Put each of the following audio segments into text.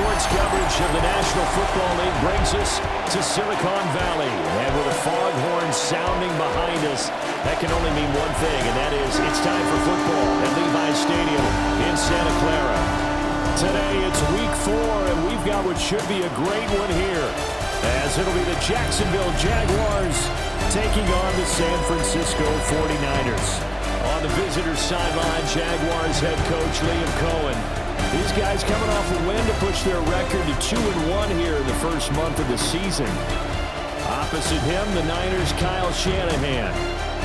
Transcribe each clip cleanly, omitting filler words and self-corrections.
sports coverage of the National Football League brings us to Silicon Valley. And with a foghorn sounding behind us, that can only mean one thing, and that is it's time for football at Levi's Stadium in Santa Clara. Today it's week 4, and we've got what should be a great one here, as it'll be the Jacksonville Jaguars taking on the San Francisco 49ers. On the visitor's sideline, Jaguars head coach Liam Cohen. These guys coming off a win to push their record to 2-1 here in the first month of the season. Opposite him, the Niners' Kyle Shanahan.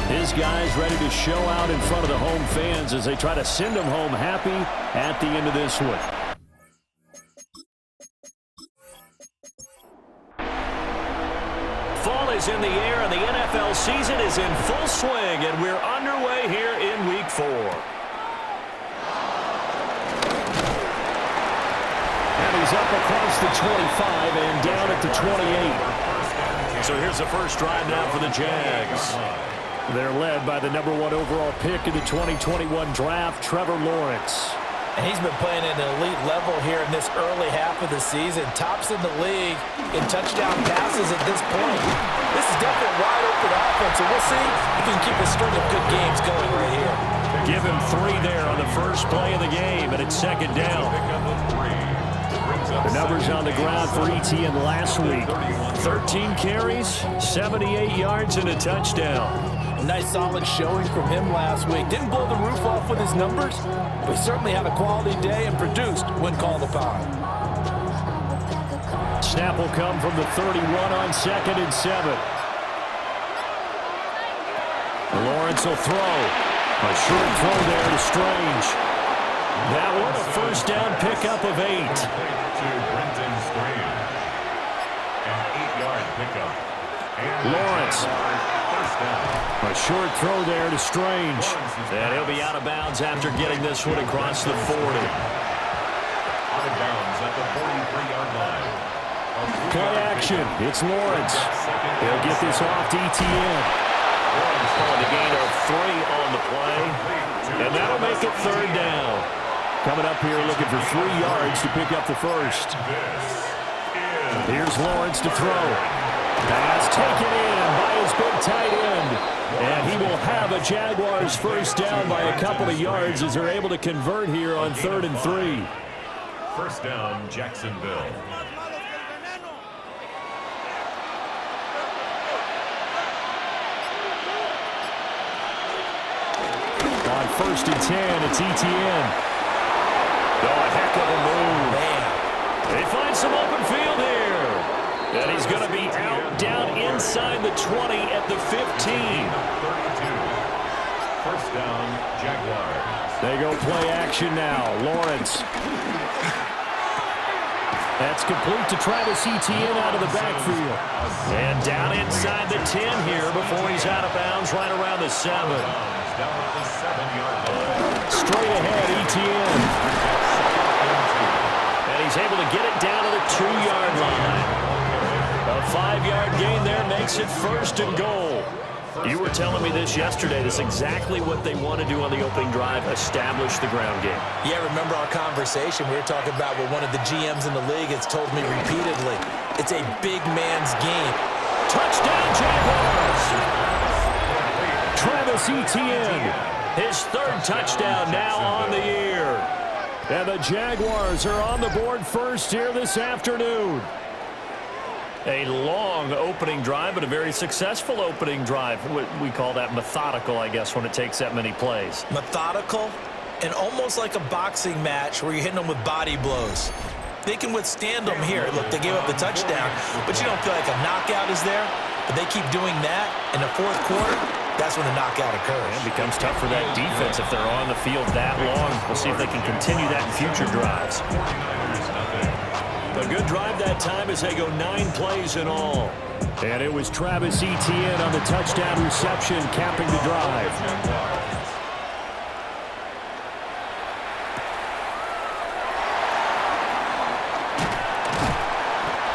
His guys ready to show out in front of the home fans as they try to send them home happy at the end of this one. Fall is in the air and the NFL season is in full swing, and we're underway here in week 4. He's up across the 25 and down at the 28. So here's the first drive now for the Jags. They're led by the #1 overall pick in the 2021 draft, Trevor Lawrence. And he's been playing at an elite level here in this early half of the season. Tops in the league in touchdown passes at this point. This is definitely a wide-open offense, and we'll see if he can keep a string of good games going right here. Give him 3 there on the first play of the game, and it's second down. The numbers on the ground for ETN last week. 13 carries, 78 yards, and a touchdown. A nice solid showing from him last week. Didn't blow the roof off with his numbers, but he certainly had a quality day and produced when called upon. Snap will come from the 31 on 2nd and 7. Lawrence will throw. A short throw there to Strange. That one a first down pickup of 8. Lawrence. A short throw there to Strange. And he'll be out of bounds after getting this one across the 40. Out of bounds at the 43-yard line. Play action. It's Lawrence. He'll get this off to ETN. On the gain of 3 on the play. And that'll make it 3rd down. Coming up here looking for 3 yards to pick up the first. Here's Lawrence to throw. Pass taken in by his big tight end. And he will have a Jaguars first down by a couple of yards as they're able to convert here on 3rd and 3. First down, Jacksonville. On 1st and 10, it's ETN. Oh, a heck of a move. Man. They find some open field here. And he's going to be out down inside the 20 at the 15. 32. First down, Jaguars. They go play action now. Lawrence. That's complete to Travis Etienne out of the backfield. And down inside the 10 here before he's out of bounds right around the 7. Down at the 7-yard line. Straight ahead, Etienne. And he's able to get it down to the 2-yard line. A 5-yard gain there makes it 1st and goal. You were telling me this yesterday. This is exactly what they want to do on the opening drive, establish the ground game. Yeah, remember our conversation? We were talking about what one of the GMs in the league has told me repeatedly. It's a big man's game. Touchdown, Jaguars! Travis Etienne, his 3rd touchdown now on the year. And the Jaguars are on the board first here this afternoon. A long opening drive, but a very successful opening drive. We call that methodical, I guess, when it takes that many plays. Methodical and almost like a boxing match where you're hitting them with body blows. They can withstand them here. Look, they gave up the touchdown, but you don't feel like a knockout is there. But they keep doing that in the 4th quarter. That's when the knockout occurs. It becomes tough for that defense if they're on the field that long. We'll see if they can continue that in future drives. A good drive that time as they go 9 plays in all. And it was Travis Etienne on the touchdown reception capping the drive.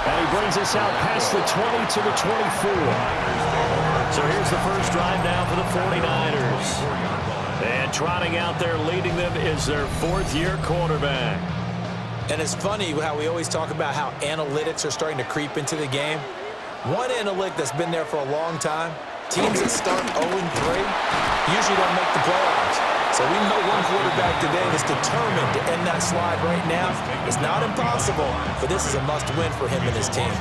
And he brings us out past the 20 to the 24. So here's the first drive now for the 49ers. And trotting out there leading them is their 4th-year quarterback. And it's funny how we always talk about how analytics are starting to creep into the game. One analytic that's been there for a long time, teams that start 0-3 usually don't make the playoffs. So we know one quarterback today that's determined to end that slide right now. It's not impossible, but this is a must-win for him and his team.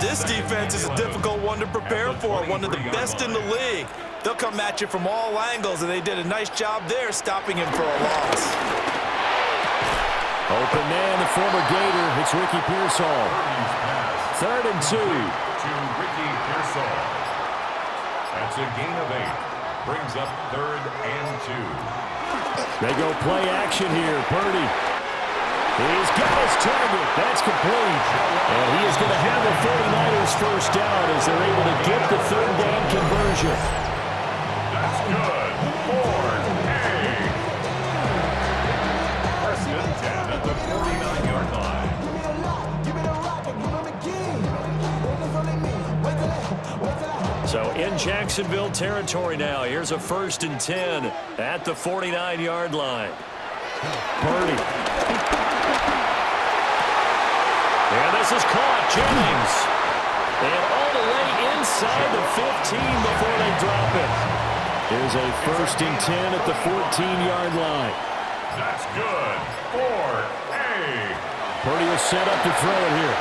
This defense is a difficult one to prepare for, one of the best in the league. They'll come at you from all angles, and they did a nice job there stopping him for a loss. Open man, the former Gator. It's Ricky Pearsall. 3rd and 2. To Ricky Pearsall. That's a gain of 8. Brings up 3rd and 2. They go play action here. Purdy. He's got his target. That's complete. And he is going to have the 49ers first down as they're able to get the 3rd down conversion. That's good. 4th and 8. First and 10 at the 49-yard line. So in Jacksonville territory now. Here's a 1st and 10 at the 49-yard line. Purdy. And this is caught. Jennings. And all the way inside the 15 before they drop it. Here's a 1st and 10 at the 14-yard line. That's good. 4th and 8. Purdy will set up to throw it here.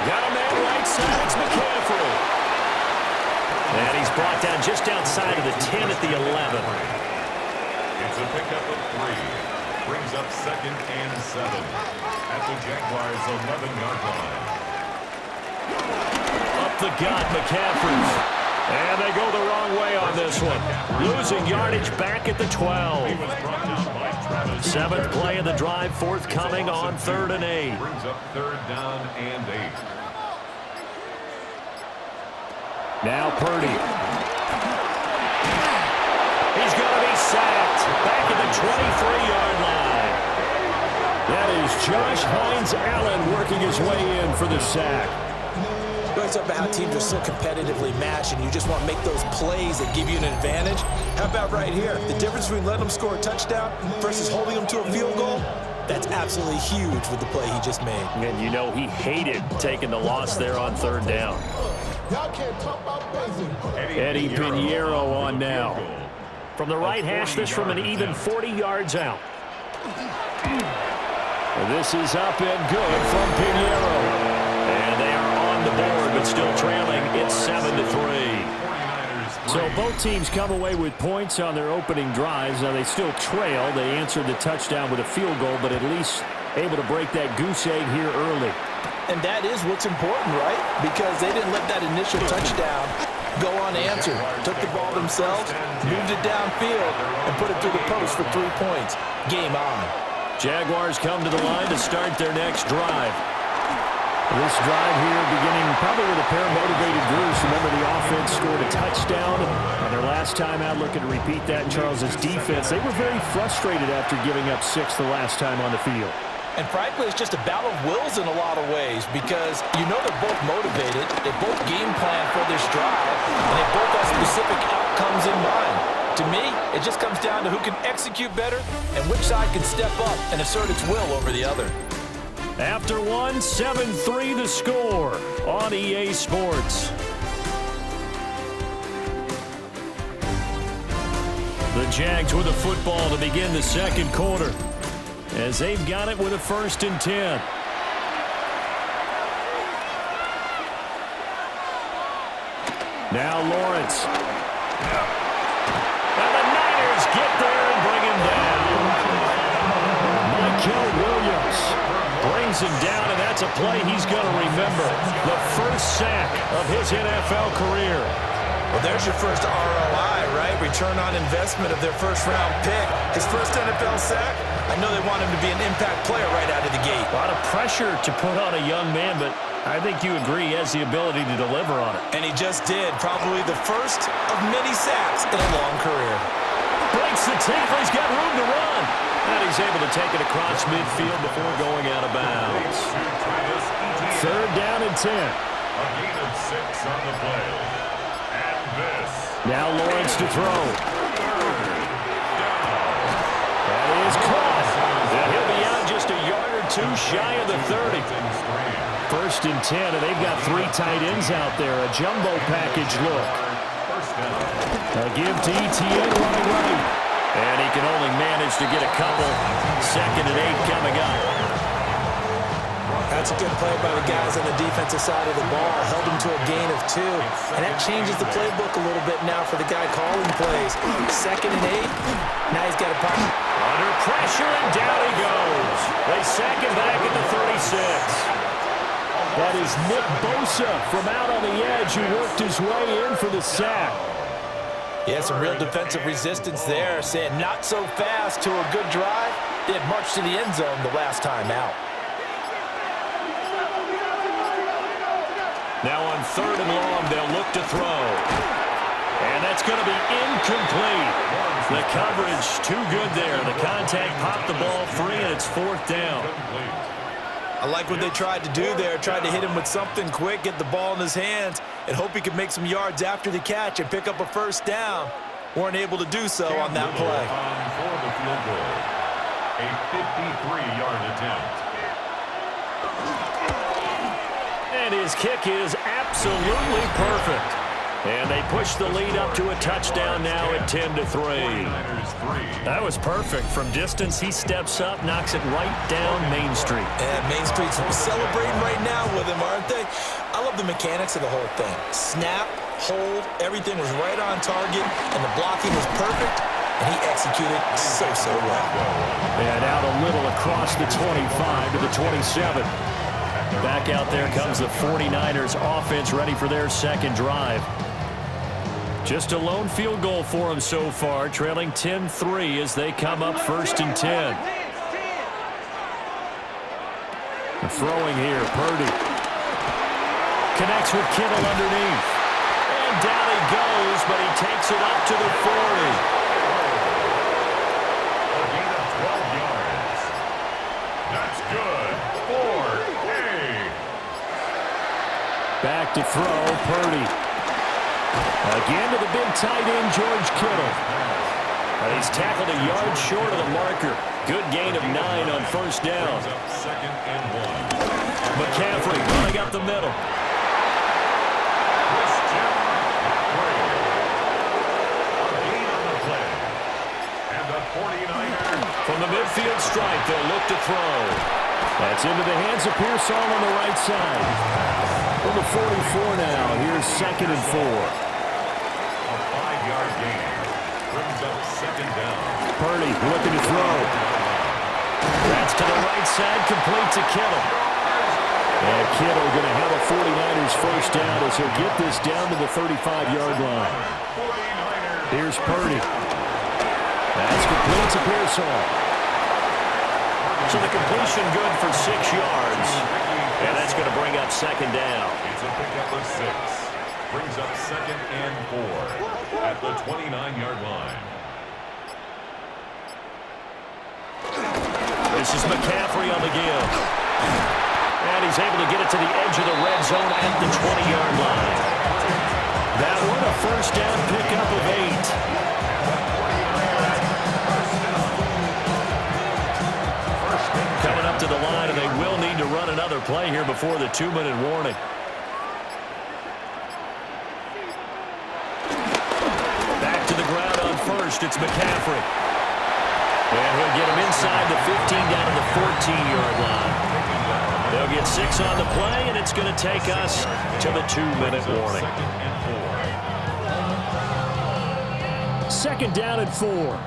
Got a man right side. It's McCaffrey. And he's brought down just outside of the 10 at the 11. It's a pickup of 3. Brings up 2nd and 7 at the Jaguars' 11-yard line. Up the gut, McCaffrey. And they go the wrong way on this one. Losing yardage back at the 12. 7th play of the drive, forthcoming on 3rd and 8. Brings up 3rd down and 8. Now Purdy. He's going to be sacked back at the 23-yard line. That is Josh Hines-Allen working his way in for the sack. We always talk about how teams are so competitively matched and you just want to make those plays that give you an advantage. How about right here? The difference between letting them score a touchdown versus holding them to a field goal, that's absolutely huge with the play he just made. And you know he hated taking the loss there on 3rd down. Eddie Pinheiro on now. From the right hash, this from an even 40 yards out. This is up and good from Pinheiro. And they are on the board, but still trailing. It's 7-3. So both teams come away with points on their opening drives. Now they still trail. They answered the touchdown with a field goal, but at least able to break that goose egg here early. And that is what's important, right? Because they didn't let that initial touchdown go unanswered. Took the ball themselves, moved it downfield, and put it through the post for 3 points. Game on. Jaguars come to the line to start their next drive. This drive here beginning probably with a pair of motivated groups. Remember, the offense scored a touchdown on their last time out. Looking to repeat that in Charles's defense. They were very frustrated after giving up 6 the last time on the field. And frankly, it's just a battle of wills in a lot of ways because you know they're both motivated, they both game plan for this drive, and they both have specific outcomes in mind. To me, it just comes down to who can execute better and which side can step up and assert its will over the other. After one, 7-3 the score on EA Sports. The Jags with the football to begin the second quarter, as they've got it with a 1st and 10. Now Lawrence. And the Niners get there and bring him down. Michael Williams brings him down, and that's a play he's going to remember. The first sack of his NFL career. Well, there's your first ROI, right? Return on investment of their first-round pick. His first NFL sack, I know they want him to be an impact player right out of the gate. A lot of pressure to put on a young man, but I think you agree he has the ability to deliver on it. And he just did. Probably the first of many sacks in a long career. Breaks the tackle. He's got room to run. And he's able to take it across midfield before going out of bounds. 3rd down and 10. A gain of 6 on the play. And this. Now Lawrence to throw. That is caught. And he'll be out just a 2 shy of the 30. First and 10, and they've got 3 tight ends out there. A jumbo package look. A give to ETN running right. And he can only manage to get a couple. 2nd and 8 coming up. That's a good play by the guys on the defensive side of the ball. Held him to a gain of 2. And that changes the playbook a little bit now for the guy calling plays. 2nd and 8. Now he's got a pop. Under pressure, and down he goes. They sack him back at the 36. That is Nick Bosa from out on the edge who worked his way in for the sack. Yeah, some real defensive resistance there. Saying not so fast to a good drive. They had marched to the end zone the last time out. Now on 3rd and long, they'll look to throw. And that's going to be incomplete. The coverage too good there. The contact popped the ball free, and it's 4th down. I like what they tried to do there. Tried to hit him with something quick, get the ball in his hands, and hope he could make some yards after the catch and pick up a 1st down. Weren't able to do so on that play. For the field goal. A 53-yard attempt. And his kick is absolutely perfect. And they push the lead up to a touchdown now at 10-3. That was perfect. From distance, he steps up, knocks it right down Main Street. And Main Street's celebrating right now with him, aren't they? I love the mechanics of the whole thing. Snap, hold, everything was right on target, and the blocking was perfect, and he executed so well. And out a little across the 25 to the 27. Back out there comes the 49ers offense ready for their 2nd drive. Just a lone field goal for them so far, trailing 10-3 as they come up 1st and 10. And throwing here, Purdy. Connects with Kittle underneath. And down he goes, but he takes it up to the 40. A gain of 12 yards. That's good. 4-8. Back to throw, Purdy. Again to the big tight end, George Kittle. And he's tackled a yard short of the marker. Good gain of 9 on 1st down. 2nd and 1. McCaffrey running up the middle. Christian McCaffrey. A gain on the play. And the 49ers. From the midfield stripe, they'll look to throw. That's into the hands of Pearsall on the right side. From the 44 now, here's 2nd and 4. A 5-yard gain. Brings up 2nd down. Purdy looking to throw. That's to the right side, complete to Kittle. And Kittle going to have a 49ers 1st down as he'll get this down to the 35-yard line. Here's Purdy. That's complete to Pearsall. So the completion good for 6 yards. And that's going to bring up 2nd down. It's a pickup of 6. Brings up 2nd and 4 at the 29-yard line. This is McCaffrey on the give. And he's able to get it to the edge of the red zone at the 20-yard line. That one a 1st down pickup of 8. Coming up to the line, and they will need to run another play here before the 2-minute warning. Back to the ground on 1st, it's McCaffrey. And he'll get him inside the 15 down to the 14-yard line. They'll get 6 on the play, and it's going to take us to the 2-minute warning. 2nd down and 4.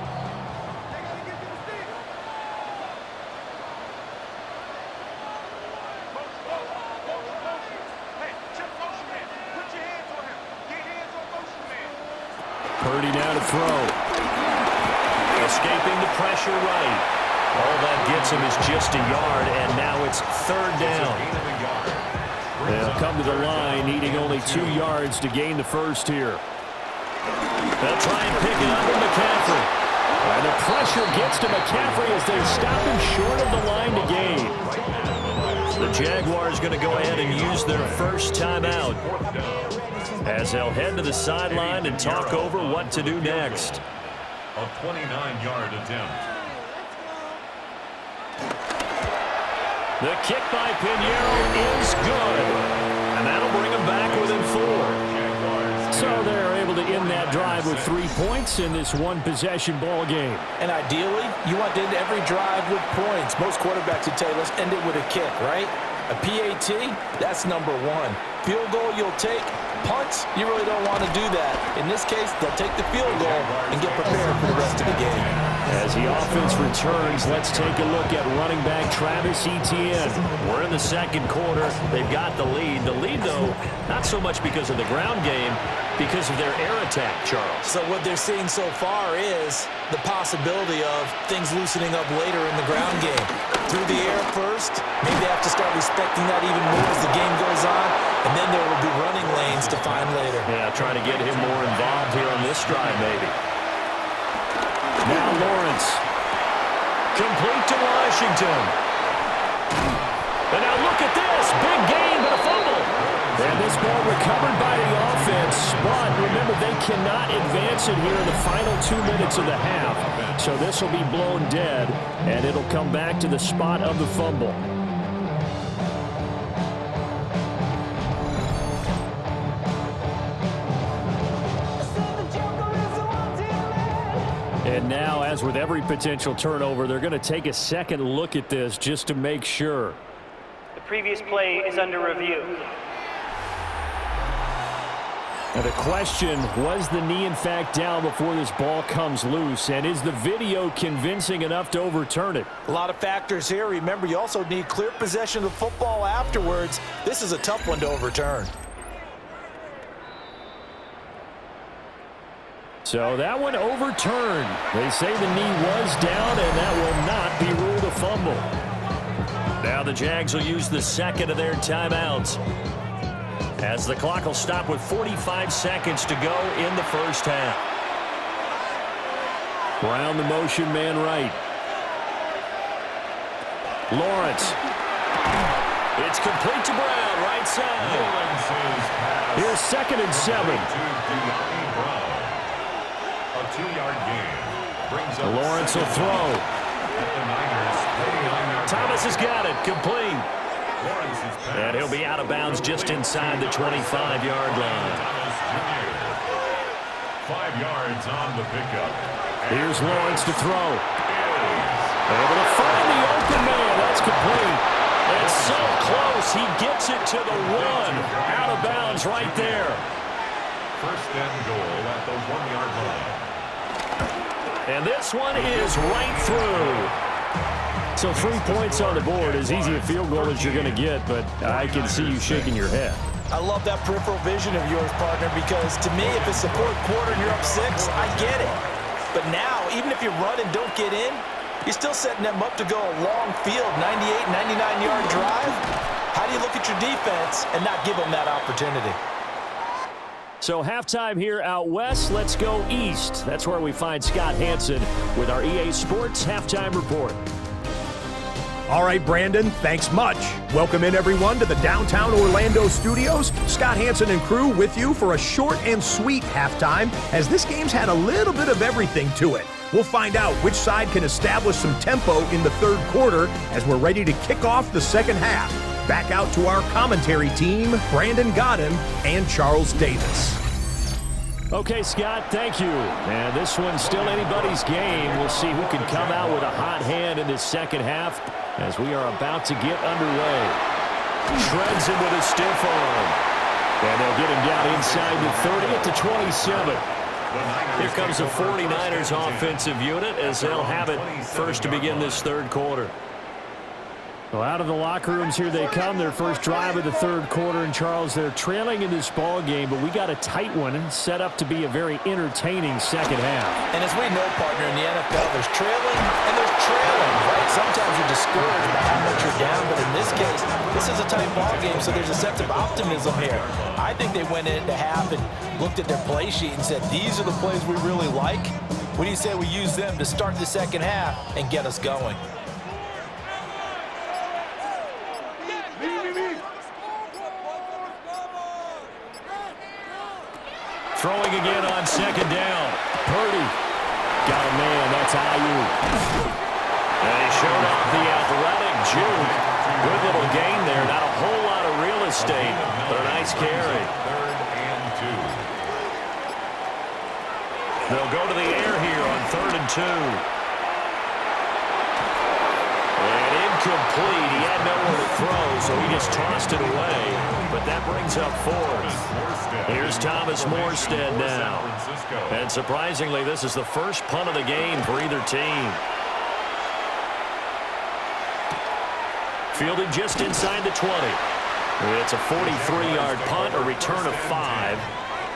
Purdy now to throw. Escaping the pressure right. All that gets him is just a yard, and now it's 3rd down. They'll come to the line, needing only 2 yards to gain the 1st here. They'll try and pick it up with McCaffrey. And the pressure gets to McCaffrey as they stop him short of the line to gain. The Jaguars going to go ahead and use their 1st timeout, as they'll head to the sideline and talk over what to do next. A 29-yard attempt. The kick by Pinheiro is good. And that'll bring them back within 4. So they're able to end that drive with 3 points in this one-possession ball game. And ideally, you want to end every drive with points. Most quarterbacks would tell you, let's end it with a kick, right? A PAT, that's number 1. Field goal you'll take. Punts, you really don't want to do that. In this case, they'll take the field goal and get prepared for the rest of the game. As the offense returns, let's take a look at running back Travis Etienne. We're in the second quarter. They've got the lead. The lead, though, not so much because of the ground game, because of their air attack, Charles. So what they're seeing so far is the possibility of things loosening up later in the ground game. Through the air first, maybe they have to start respecting that even more as the game goes on, and then there will be running lanes to find later. Yeah, trying to get him more involved here on this drive, maybe. Now Lawrence. Complete to Washington. And now look at this. Big gain, but a fumble. And this ball recovered by the offense. But remember, they cannot advance it here in the final 2 minutes of the half. So this will be blown dead, and it'll come back to the spot of the fumble. And now, as with every potential turnover, they're going to take a second look at this just to make sure. The previous play is under review. Now the question, was the knee in fact down before this ball comes loose? And is the video convincing enough to overturn it? A lot of factors here. Remember, you also need clear possession of the football afterwards. This is a tough one to overturn. So that one overturned. They say the knee was down, and that will not be ruled a fumble. Now the Jags will use the second of their timeouts, as the clock will stop with 45 seconds to go in the first half. Brown the motion man right. Lawrence. It's complete to Brown, right side. Here's 2nd and 7. A 2-yard gain brings up Lawrence will throw. Thomas has got it, complete. And he'll be out of bounds just inside the 25-yard line. 5 yards on the pickup. Here's Lawrence to throw. Able to find the open man. That's complete. It's so close. He gets it to the 1. Out of bounds right there. First and goal at the 1-yard line. And this one is right through. So 3 points on the board, as easy a field goal as you're going to get, but I can see you shaking your head. I love that peripheral vision of yours, partner, because to me, if it's the 4th quarter and you're up 6, I get it. But now, even if you run and don't get in, you're still setting them up to go a long field, 98, 99-yard drive. How do you look at your defense and not give them that opportunity? So halftime here out west. Let's go east. That's where we find Scott Hansen with our EA Sports Halftime Report. All right, Brandon, thanks much. Welcome in, everyone, to the downtown Orlando studios. Scott Hansen and crew with you for a short and sweet halftime, as this game's had a little bit of everything to it. We'll find out which side can establish some tempo in the third quarter as we're ready to kick off the second half. Back out to our commentary team, Brandon Godden and Charles Davis. Okay, Scott, thank you. And this one's still anybody's game. We'll see who can come out with a hot hand in this second half as we are about to get underway. Shreds him with a stiff arm. And they'll get him down inside the 30 at the 27. Here comes the 49ers offensive unit as they'll have it first to begin this third quarter. Well, out of the locker rooms here they come. Their first drive of the third quarter. And, Charles, they're trailing in this ball game, but we got a tight one set up to be a very entertaining second half. And as we know, partner, in the NFL, there's trailing and there's trailing, right? Sometimes you're discouraged by how much you're down, but in this case, this is a tight ball game, so there's a sense of optimism here. I think they went into half and looked at their play sheet and said, these are the plays we really like. What do you say we use them to start the second half and get us going? Throwing again on second down. Purdy got a man. That's Ayuk. And he showed off the athletic juke. Good little gain there. Not a whole lot of real estate, but a nice carry. 3rd and 2. They'll go to the air here on 3rd and 2. And incomplete. He had nowhere to throw, so he just tossed it away. But that brings up 4th. Here's Thomas Morstead now. And surprisingly, this is the first punt of the game for either team. Fielded just inside the 20. It's a 43-yard punt, a return of 5.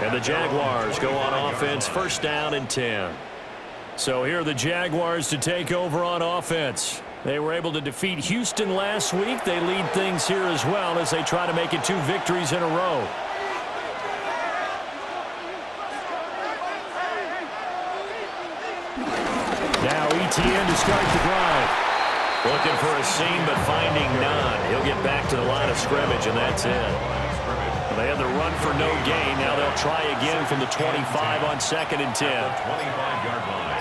And the Jaguars go on offense, 1st down and 10. So here are the Jaguars to take over on offense. They were able to defeat Houston last week. They lead things here as well as they try to make it 2 victories in a row. Now ETN to start the drive. Looking for a seam, but finding none. He'll get back to the line of scrimmage, and that's it. They had the run for no gain. Now they'll try again from the 25 on 2nd and 10. 25-yard line.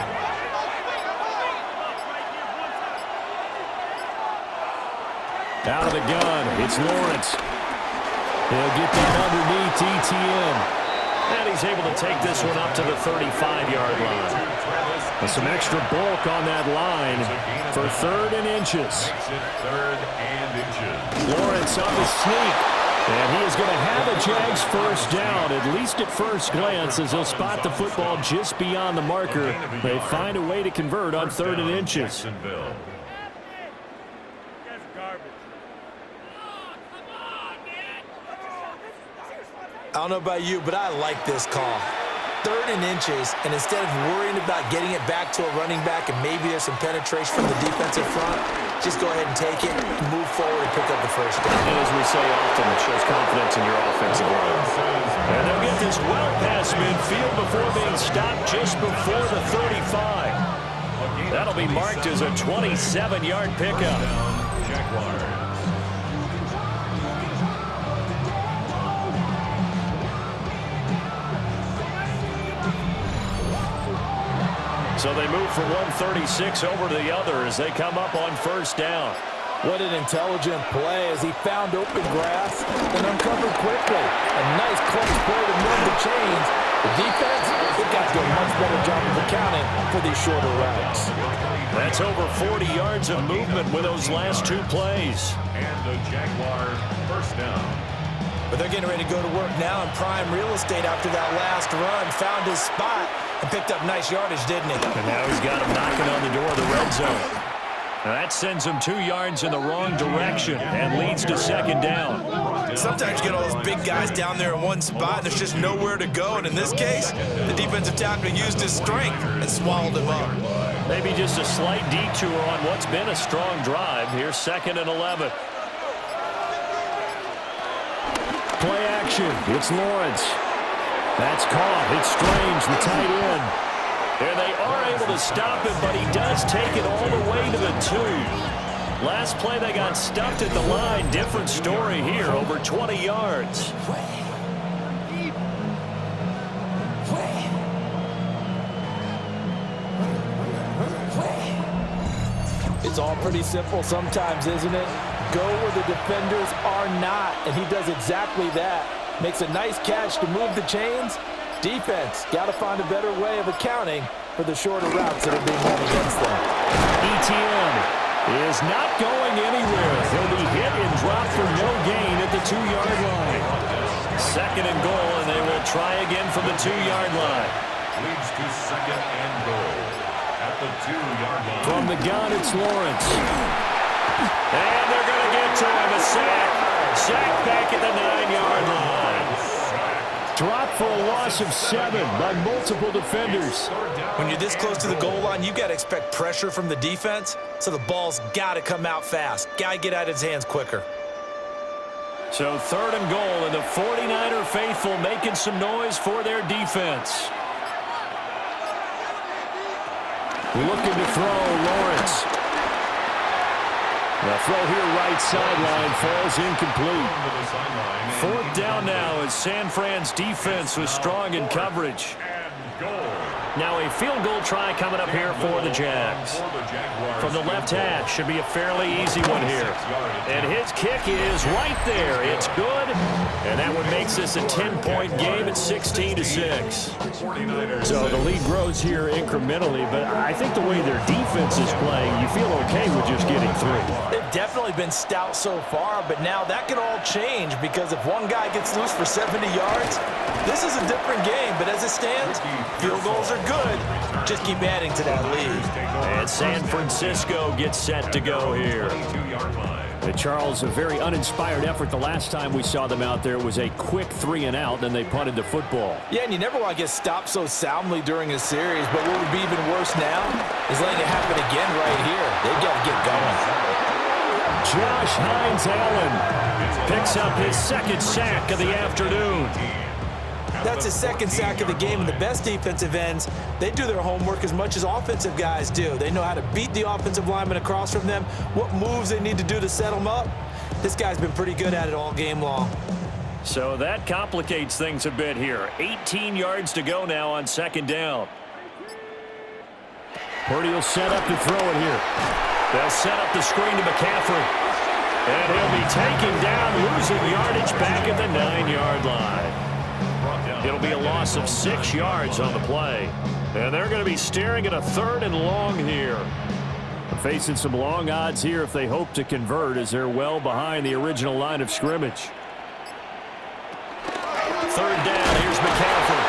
Out of the gun, it's Lawrence. He'll get that underneath ETN. And he's able to take this one up to the 35-yard line. With some extra bulk on that line for 3rd and inches. 3rd and inches. Lawrence on the sneak. And he is going to have a Jags 1st down, at least at first glance, as he'll spot the football just beyond the marker. They find a way to convert on 3rd and inches. I don't know about you, but I like this call. 3rd and inches, and instead of worrying about getting it back to a running back and maybe there's some penetration from the defensive front, just go ahead and take it, move forward, and pick up the 1st down. And as we say often, it shows confidence in your offensive line. And they'll get this well past midfield before being stopped just before the 35. That'll be marked as a 27-yard pickup. Jaguars. So they move from 136 over to the other as they come up on 1st down. What an intelligent play as he found open grass and uncovered quickly. A nice close play to move the chains. The defense, they've got to do a much better job of accounting for these shorter routes. That's over 40 yards of movement with those last 2 plays. And the Jaguar 1st down. But they're getting ready to go to work now in prime real estate after that last run. Found his spot and picked up nice yardage, didn't he? And now he's got him knocking on the door of the red zone. Now that sends him 2 yards in the wrong direction and leads to 2nd down. Sometimes you get all those big guys down there in one spot and there's just nowhere to go. And in this case, the defensive tackle used his strength and swallowed him up. Maybe just a slight detour on what's been a strong drive. Here's 2nd and 11. Play action. It's Lawrence. That's caught. It's Strange, the tight end. And they are able to stop him, but he does take it all the way to the 2. Last play, they got stuffed at the line. Different story here, over 20 yards. It's all pretty simple sometimes, isn't it? Go where the defenders are not, and he does exactly that. Makes a nice catch to move the chains. Defense, got to find a better way of accounting for the shorter routes that are being run against them. ETN is not going anywhere. He'll be hit and dropped for no gain at the 2-yard line. 2nd and goal, and they will try again from the 2-yard line. Leads to 2nd and goal at the 2-yard line. From the gun, it's Lawrence. And they're going to get to him, a sack. Sack back at the 9-yard line. Dropped for a loss of 7 by multiple defenders. When you're this close to the goal line, you've got to expect pressure from the defense, so the ball's got to come out fast. Got to get out of his hands quicker. So 3rd and goal, and the 49er faithful making some noise for their defense. Looking to throw, Lawrence. The throw here right sideline falls incomplete. 4th down now as San Fran's defense was strong in coverage. goal. Now a field goal try coming up here for the Jags. From the left hash, should be a fairly easy one here. And his kick is right there. It's good. And that one makes this a 10-point game at 16-6. So the lead grows here incrementally, but I think the way their defense is playing, you feel okay with just getting through. They've definitely been stout so far, but now that can all change because if one guy gets loose for 70 yards, this is a different game. But as it stands, field goals are good. Just keep adding to that lead. And San Francisco gets set to go here. And Charles, a very uninspired effort the last time we saw them out there. It was a quick 3-and-out, then they punted the football. Yeah, and you never want to get stopped so soundly during a series, but what would be even worse now is letting it happen again right here. They've got to get going. Josh Hines-Allen picks up his second sack of the afternoon. That's his second sack of the game, and the best defensive ends, they do their homework as much as offensive guys do. They know how to beat the offensive lineman across from them, what moves they need to do to set them up. This guy's been pretty good at it all game long. So that complicates things a bit here. 18 yards to go now on second down. Purdy will set up to throw it here. They'll set up the screen to McCaffrey. And he'll be taken down, losing yardage back at the 9-yard line. It'll be a loss of 6 yards on the play. And they're going to be staring at a 3rd and long here. Facing some long odds here if they hope to convert as they're well behind the original line of scrimmage. 3rd down, here's McCaffrey.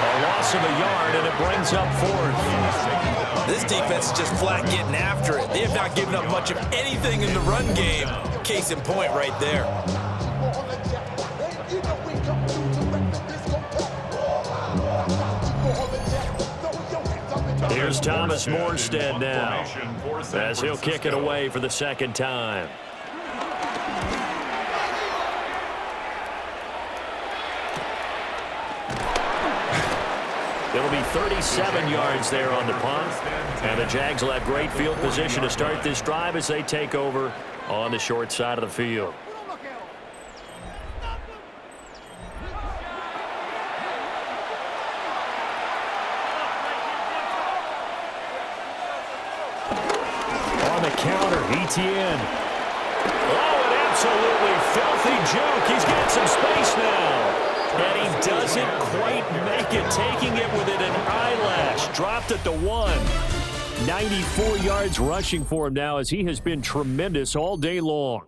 A loss of a yard, and it brings up 4th. This defense is just flat getting after it. They have not given up much of anything in the run game. Case in point right there. Here's Thomas Morstead now as he'll kick it away for the second time. It'll be 37 yards there on the punt. And the Jags will have great field position to start this drive as they take over on the short side of the field. Counter, ETN. Oh, an absolutely filthy joke. He's got some space now. And he doesn't quite make it, taking it within an eyelash. Dropped at the 1. 94 yards rushing for him now as he has been tremendous all day long.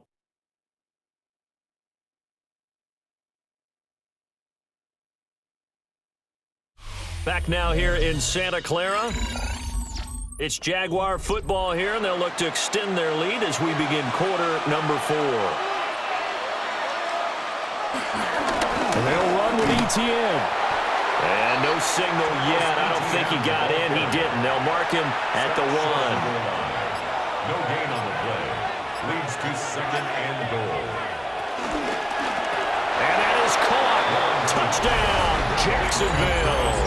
Back now here in Santa Clara. It's Jaguar football here, and they'll look to extend their lead as we begin quarter number 4. And they'll run with ETN. And no signal yet. I don't think he got in. He didn't. They'll mark him at the 1. No gain on the play. Leads to 2nd and goal. And that is caught. Touchdown, Jacksonville.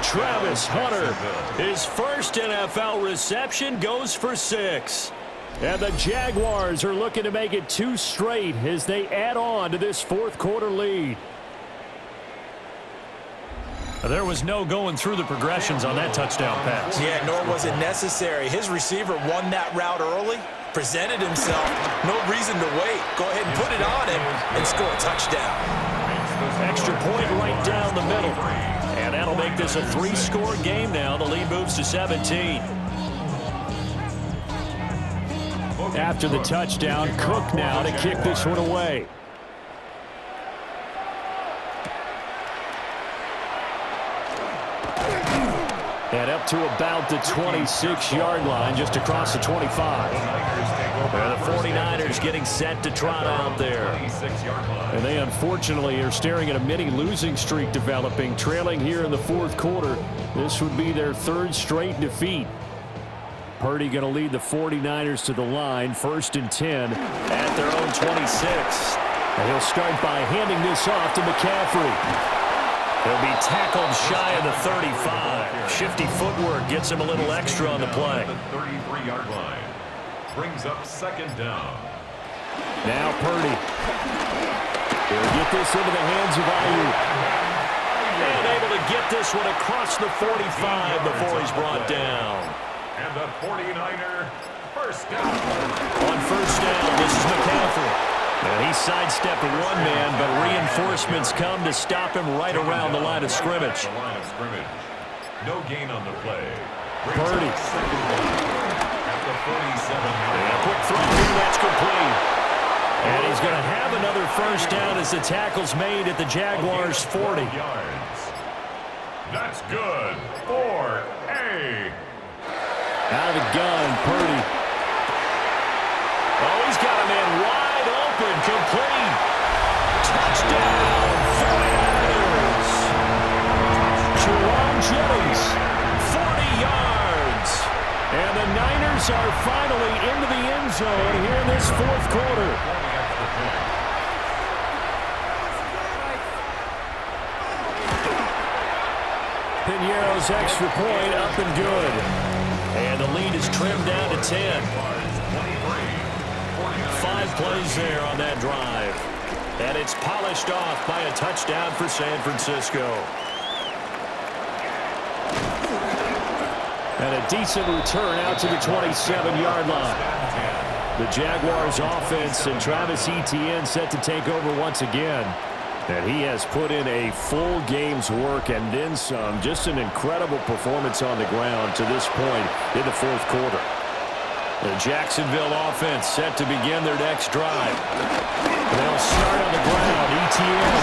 Travis Hunter, his first NFL reception, goes for 6. And the Jaguars are looking to make it 2 straight as they add on to this 4th quarter lead. There was no going through the progressions on that touchdown pass. Yeah, nor was it necessary. His receiver won that route early, presented himself. No reason to wait. Go ahead and put it on him and score a touchdown. Extra point right down the middle. And that'll make this a 3-score game now. The lead moves to 17. After the touchdown, Cook now to kick this one away. And up to about the 26-yard line, just across the 25. And the 49ers getting set to trot out there. And they unfortunately are staring at a mini losing streak developing, trailing here in the 4th quarter. This would be their 3rd straight defeat. Purdy going to lead the 49ers to the line, 1st and 10 at their own 26. And he'll start by handing this off to McCaffrey. He'll be tackled shy of the 35. Shifty footwork gets him a little extra on the play. The 33-yard line. Brings up 2nd down. Now Purdy. He'll get this into the hands of Ayuk. And able to get this one across the 45 before he's brought down. And the 49er first down. On first down, this is McCaffrey. And he sidestepped one man, but reinforcements come to stop him right around the line of scrimmage. No gain on the play. Purdy. Second down at the 47. And a quick throw here, that's complete. And he's going to have another first down as the tackle's made at the Jaguars' 40. Yards. That's good for A. Out of the gun, Purdy. Oh, he's got a man wide open, complete. Touchdown, 49ers. Jerome Jennings, 40 yards. And the Niners are finally into the end zone here in this fourth quarter. Piñeiro's extra point up and good. And the lead is trimmed down to 10. 5 plays there on that drive. And it's polished off by a touchdown for San Francisco. And a decent return out to the 27-yard line. The Jaguars offense and Travis Etienne set to take over once again. And he has put in a full game's work and then some. Just an incredible performance on the ground to this point in the fourth quarter. The Jacksonville offense set to begin their next drive. They'll start on the ground. Etienne.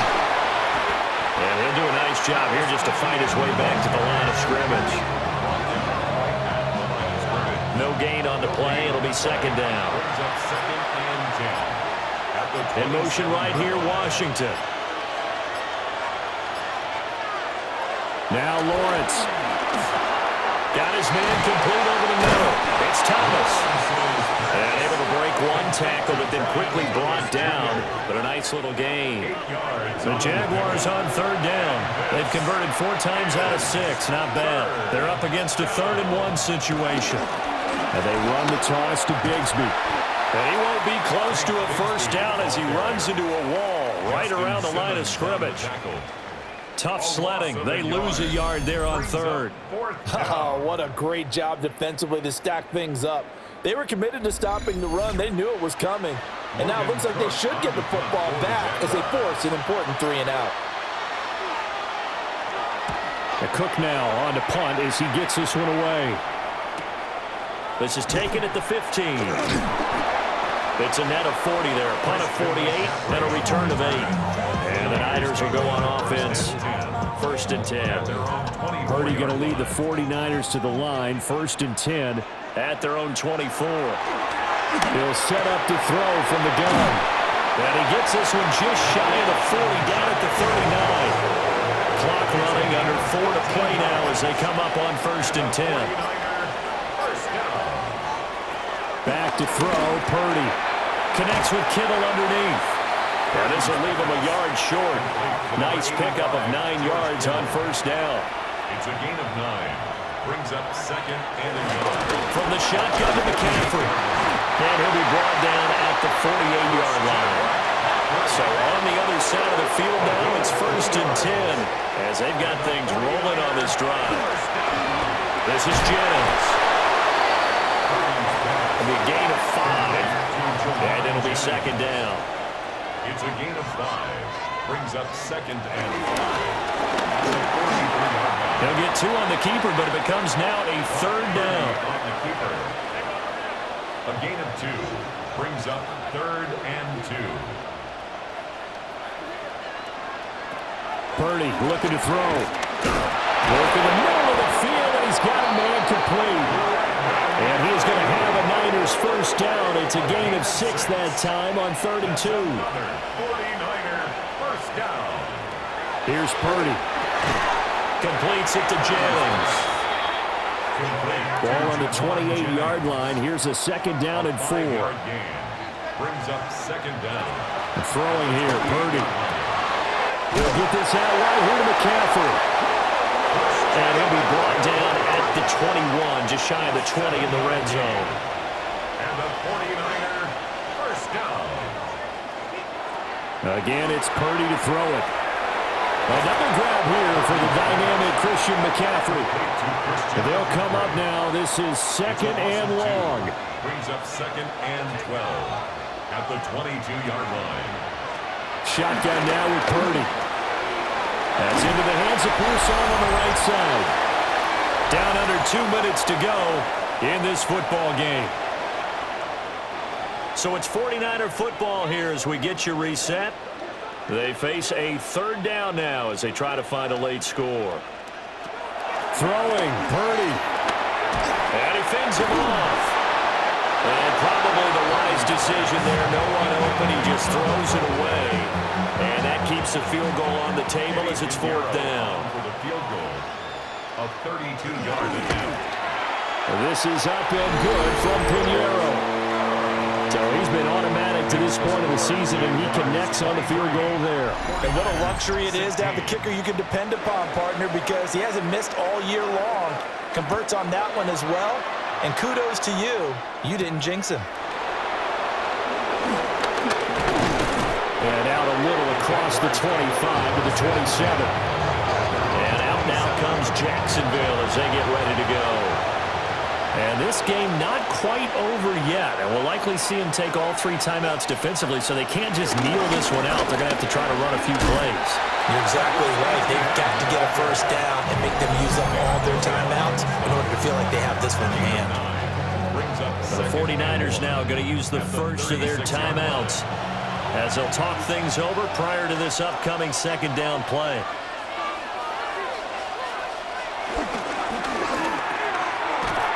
And he'll do a nice job here just to fight his way back to the line of scrimmage. No gain on the play. It'll be second down. In motion right here, Washington. Now Lawrence. Got his man complete over the middle. It's Thomas. And able to break one tackle, but then quickly brought down. But a nice little gain. The Jaguars on third down. They've converted 4 times out of 6. Not bad. They're up against a 3rd-and-1 situation. And they run the toss to Bigsby. And he won't be close to a first down as he runs into a wall right around the line of scrimmage. Tough sledding. They lose a yard there on third. Oh, what a great job defensively to stack things up. They were committed to stopping the run. They knew it was coming. And now it looks like they should get the football back as they force an important 3-and-out. The Cook now on to punt as he gets this one away. This is taken at the 15. It's a net of 40 there. A punt of 48 and a return of 8. And the Niners will go on offense. 1st and 10. Purdy going to lead the 49ers to the line. 1st and 10 at their own 24. He'll set up to throw from the gun. And he gets this one just shy of the 40 down at the 39. Clock running under 4 to play now as they come up on 1st and 10. Back to throw, Purdy. Connects with Kittle underneath. And this will leave him a yard short. Nice pickup of 9 yards on first down. It's a gain of 9. Brings up 2nd and a yard. From the shotgun to McCaffrey. And he'll be brought down at the 48-yard line. So on the other side of the field now, it's 1st and 10 as they've got things rolling on this drive. This is Jennings. It'll be a gain of 5, and it'll be 2nd down. It's a gain of 5. Brings up 2nd and 5. They'll get 2 on the keeper, but it becomes now a 3rd down. On the keeper. A gain of 2. Brings up 3rd and 2. Purdy looking to throw. Work in the middle of the field, and he's got a man complete. And he's going to have a Niners first down. It's a gain of 6 that time on 3rd and 2. 49er first down. Here's Purdy. Completes it to Jennings. Ball on the 28-yard line. Here's a 2nd down and 4. Brings up 2nd down. And throwing here, Purdy. He'll get this out right here to McCaffrey. And he'll be brought down at the 21, just shy of the 20 in the red zone. And the 49er first down. Again, it's Purdy to throw it. Another grab here for the dynamic Christian McCaffrey. They'll come up now. This is 2nd and long. Brings up 2nd and 12 at the 22-yard line. Shotgun now with Purdy. That's into the hands of Pearson on the right side. Down under 2 minutes to go in this football game. So it's 49er football here as we get you reset. They face a 3rd down now as they try to find a late score. Throwing, Purdy. And he fends him off. And probably the wise decision there. No one open. He just throws it away. And that keeps the field goal on the table as it's 4th down. For the field goal, a 32-yard attempt. This is up and good from Pinheiro. So he's been automatic to this point of the season, and he connects on the field goal there. And what a luxury it is to have the kicker you can depend upon, partner, because he hasn't missed all year long. Converts on that one as well. And kudos to you. You didn't jinx him. And out a little across the 25 to the 27. And out now comes Jacksonville as they get ready to go. And this game not quite over yet. And we'll likely see him take all 3 timeouts defensively, so they can't just kneel this one out. They're going to have to try to run a few plays. You're exactly right. They've got to get a 1st down and make them use up all their timeouts in order to feel like they have this one in hand. The 49ers now going to use the first of their timeouts as they'll talk things over prior to this upcoming 2nd down play.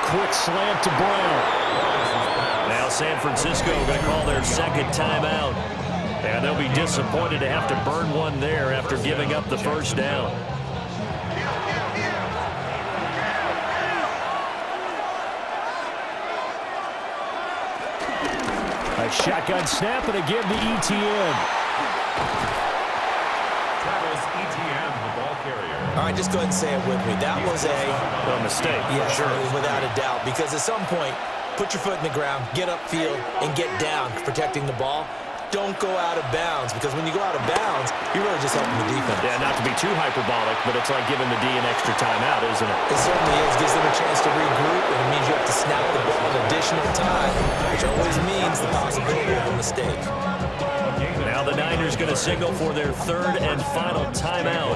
Quick slant to Brown. Now San Francisco going to call their 2nd timeout. And they'll be disappointed to have to burn one there after giving up the 1st down. A shotgun snap and again to Etienne. The ball carrier. All right, just go ahead and say it with me. That was a mistake. Yeah, sure, without a doubt. Because at some point, put your foot in the ground, get upfield, and get down protecting the ball. Don't go out of bounds, because when you go out of bounds, you're really just helping the defense. Yeah, not to be too hyperbolic, but it's like giving the D an extra timeout, isn't it? It certainly is. Gives them a chance to regroup, and it means you have to snap the ball an additional time, which always means the possibility of a mistake. Now the Niners going to signal for their 3rd and final timeout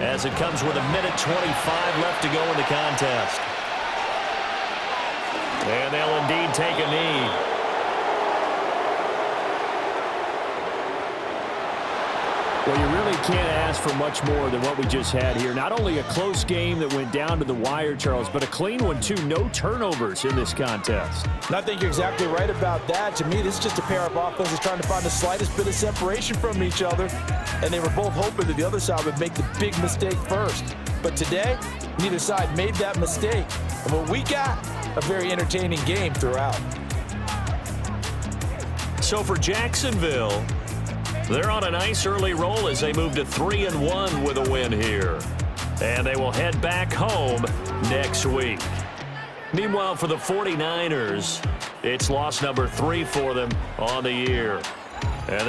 as it comes with 1:25 left to go in the contest. And they'll indeed take a knee. Well, you really can't ask for much more than what we just had here. Not only a close game that went down to the wire, Charles, but a clean one, too. No turnovers in this contest. And I think you're exactly right about that. To me, this is just a pair of offenses trying to find the slightest bit of separation from each other, and they were both hoping that the other side would make the big mistake first. But today, neither side made that mistake. And what we got, a very entertaining game throughout. So for Jacksonville, they're on a nice early roll as they move to 3-1 with a win here. And they will head back home next week. Meanwhile, for the 49ers, it's loss number 3 for them on the year.